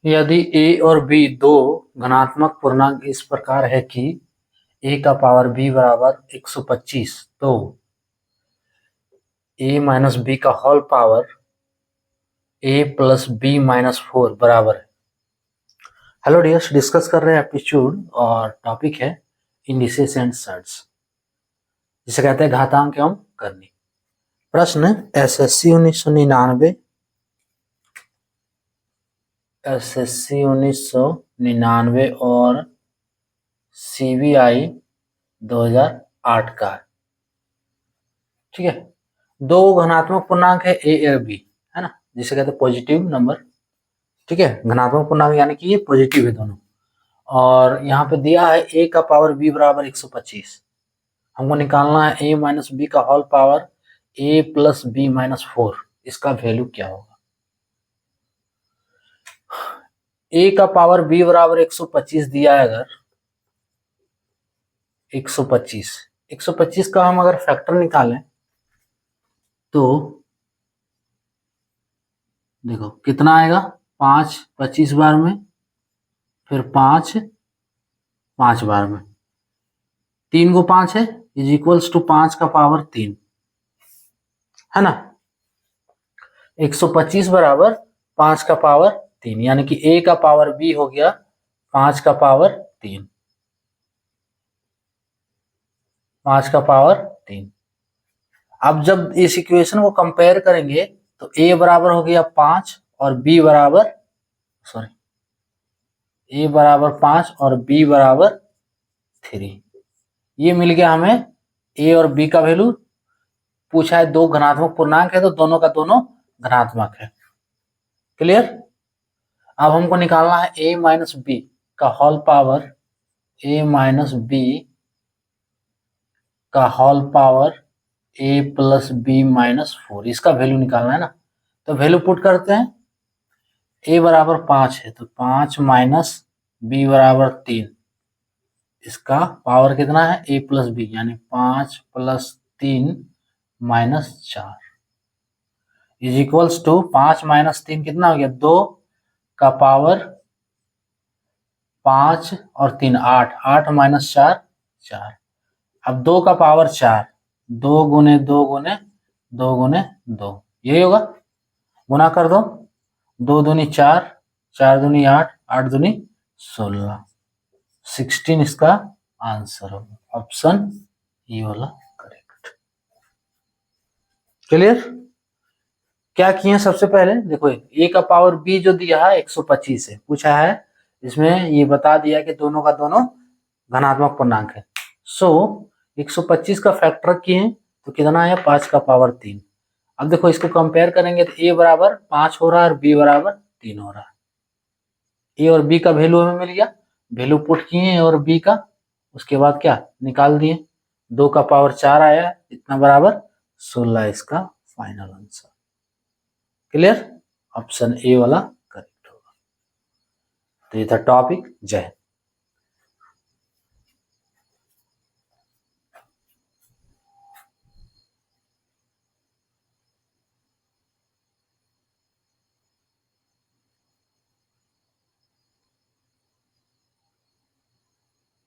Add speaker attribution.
Speaker 1: यदि a और b दो धनात्मक पूर्णांक इस प्रकार है कि a का पावर b बराबर 125, तो a माइनस बी का whole power a plus B minus 4 बराबर है। हेलो डियर्स, डिस्कस कर रहे हैं एप्टीट्यूड और टॉपिक है इंडिसेस एंड सर्ट्स, जिसे कहते हैं घातांक एवं करनी। प्रश्न एसएससी 1999 और सीबीआई 2008 का है। ठीक है, दो धनात्मक पूर्णांक है a और b, है ना, जिसे कहते हैं पॉजिटिव नंबर। ठीक है, धनात्मक पूर्णांक यानी कि ये पॉजिटिव है दोनों। और यहाँ पे दिया है a का पावर b बराबर 125। हमको निकालना है a माइनस बी का whole power a plus B minus 4। इसका वैल्यू क्या होगा? a का पावर b बराबर 125 दिया है। अगर 125 का हम अगर फैक्टर निकालें तो देखो कितना आएगा। 5 25 बार में, फिर 5 5 बार में, 3 को 5 है इज इक्वल्स टू 5 का पावर 3, है ना। 125 बराबर 5 का पावर 3, यानी कि a का पावर b हो गया 5 का पावर 3, 5 का पावर 3। अब जब इस इक्वेशन को कंपेयर करेंगे तो a बराबर हो गया 5 और b बराबर a बराबर 5 और b बराबर 3। ये मिल गया हमें a और b का वैल्यू। पूछा है दो धनात्मक पूर्णांक है तो दोनों का दोनों धनात्मक है। क्लियर? अब हमको निकालना है a माइनस बी का whole power, a minus B का whole power a plus B minus 4। इसका वैल्यू निकालना है ना, तो वैल्यू पुट करते हैं। a बराबर 5 है तो 5 माइनस b बराबर 3। इसका पावर कितना है a प्लस बी, यानी 5 plus 3 minus 4 is equals to 5 minus 3 कितना हो गया, 2 का पावर 5 और 3 8, 8 माइनस 4 4। अब 2 का पावर 4, 2 गुने 2 गुने 2 गुने 2, यही होगा। गुना कर दो, 2 दूनी 4, 4 दूनी 8, 8 दूनी 16, 16 इसका आंसर होगा। ऑप्शन ये वाला करेक्ट। क्लियर? क्या किए सबसे पहले देखो, a का पावर b जो दिया है 125 है, पूछा है इसमें ये बता दिया कि दोनों का दोनों धनात्मक पूर्णांक है। सो 125 का फैक्टर किए तो कितना आया, 5 का पावर 3। अब देखो इसको कंपेयर करेंगे तो a बराबर 5 हो रहा है और b बराबर 3 हो रहा है। a और b का वैल्यू हमें मिल गया, वैल्यू पुट किए a और b का, उसके बाद क्या निकाल दिए, 2 का पावर 4 आया, इतना बराबर 16, इसका final answer. Clear? Option A वाला करेक्ट होगा। तो ये था टॉपिक। जय हिंद।